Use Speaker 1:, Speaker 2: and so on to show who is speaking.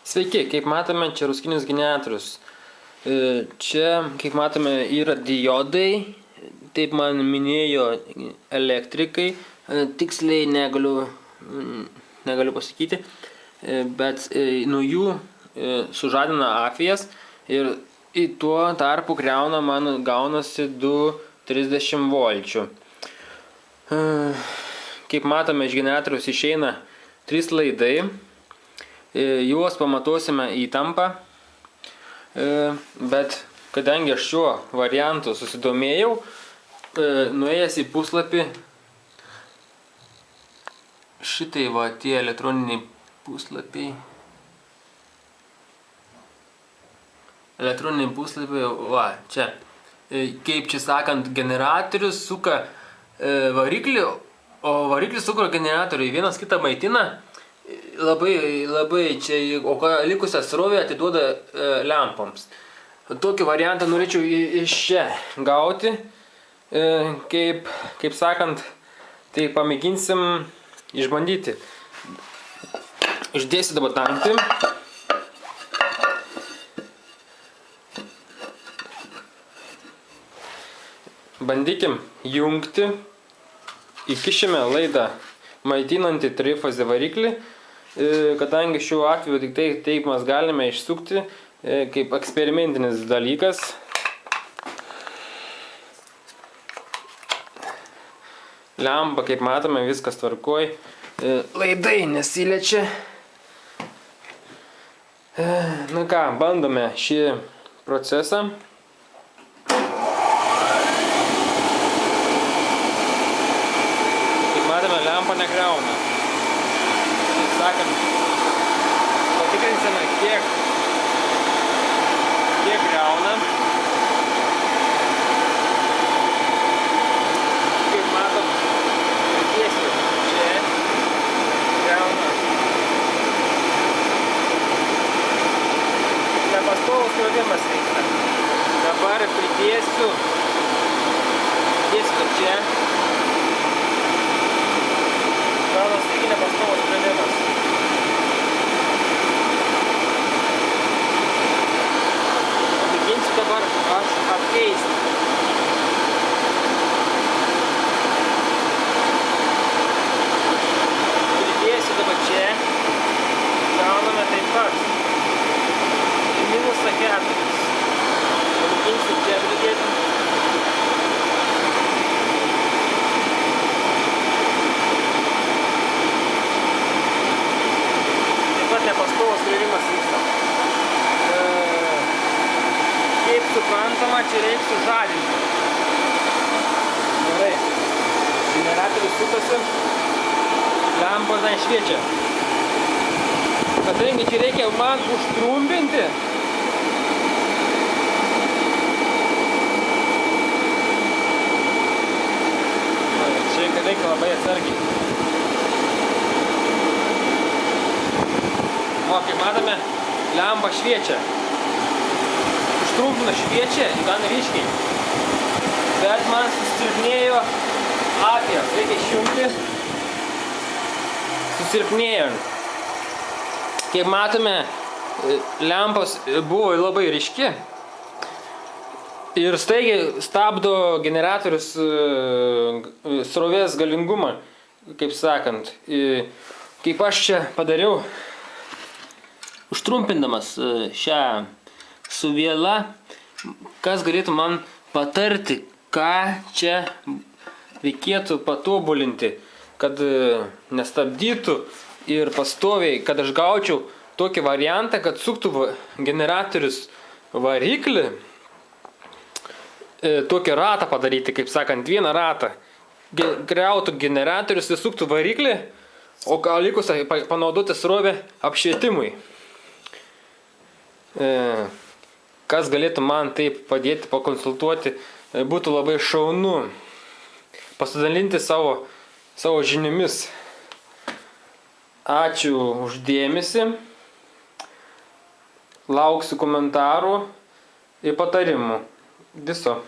Speaker 1: Sveiki, kaip matome, čia ruskinis generatorius. Čia, kaip matome, yra diodai, taip man minėjo elektrikai, tiksliai negaliu pasakyti, bet nuo jų sužadina afijas ir į tuo tarpu greuna man gaunasi 230 volčių. Kaip matome, iš generatoriaus išeina 3 laidai. Juos pamatuosime įtampą, bet kadangi aš šiuo variantu susidomėjau, nuėjęs į puslapį, šitai va tie elektroniniai puslapiai, va čia, kaip čia sakant, generatorius suka variklį, o variklis suka generatoriui, vienas kitą maitina. Labai čia, o likusią srovę atiduoda lempoms. Tokį variantą norėčiau iš čia gauti, kaip sakant, tai pamėginsim išbandyti. Išdėsiu dabar dangtį. Bandykim jungti, įkišime laidą maitinantį trifazį variklį. Kadangi šiuo atveju tik taip mes galime išsukti kaip eksperimentinis dalykas. Lempa, kaip matome, viskas tvarkoj. Laidai nesiliečia. Na ką, bandome šį procesą. Kaip matome, lempa negriauna. Sakant, patikrinsime, kiek griauna. Kaip matom, pridėsiu čia, griauna. Nepastovus krovimas vyksta. Dabar pridėsiu čia. Gaunas irgi nepastovus krovimas. Dabar aš apkeisti. Pridėsiu dabar čia. Gauname taip pat. Minusą 4. Pamėginsiu čia pridėti. Taip pat nepastovus griuvimas vyksta. Kaip suprantama, čia reiks sužadinti. Gerai. Generatorius sukasi. Lempa dar šviečia. Kadangi čia reikia man užtrumpinti. Čia reikia labai atsargiai. O, kaip matome, lempa šviečia. Trumpina šviečia, gan ryškiai, bet man susilpnėjo afijas, reikia išjungti, susilpnėjo. Kaip matome, lempos buvo labai ryški ir staigiai stabdo generatorius srovės galingumą, kaip sakant. Kaip aš čia padariau, užtrumpindamas šią suviela, kas galėtų man patarti, ką čia reikėtų patobulinti, kad nestabdytų ir pastoviai, kad aš gaučiau tokį variantą, kad suktų generatorius variklį, tokį ratą padaryti, kaip sakant, vieną ratą, griautų generatorius ir suktų variklį, o likusią panaudoti srovę apšvietimui. Kas galėtų man taip padėti, pakonsultuoti, būtų labai šaunu pasidalinti savo žiniomis. Ačiū už dėmesį, lauksiu komentarų ir patarimų. Viso.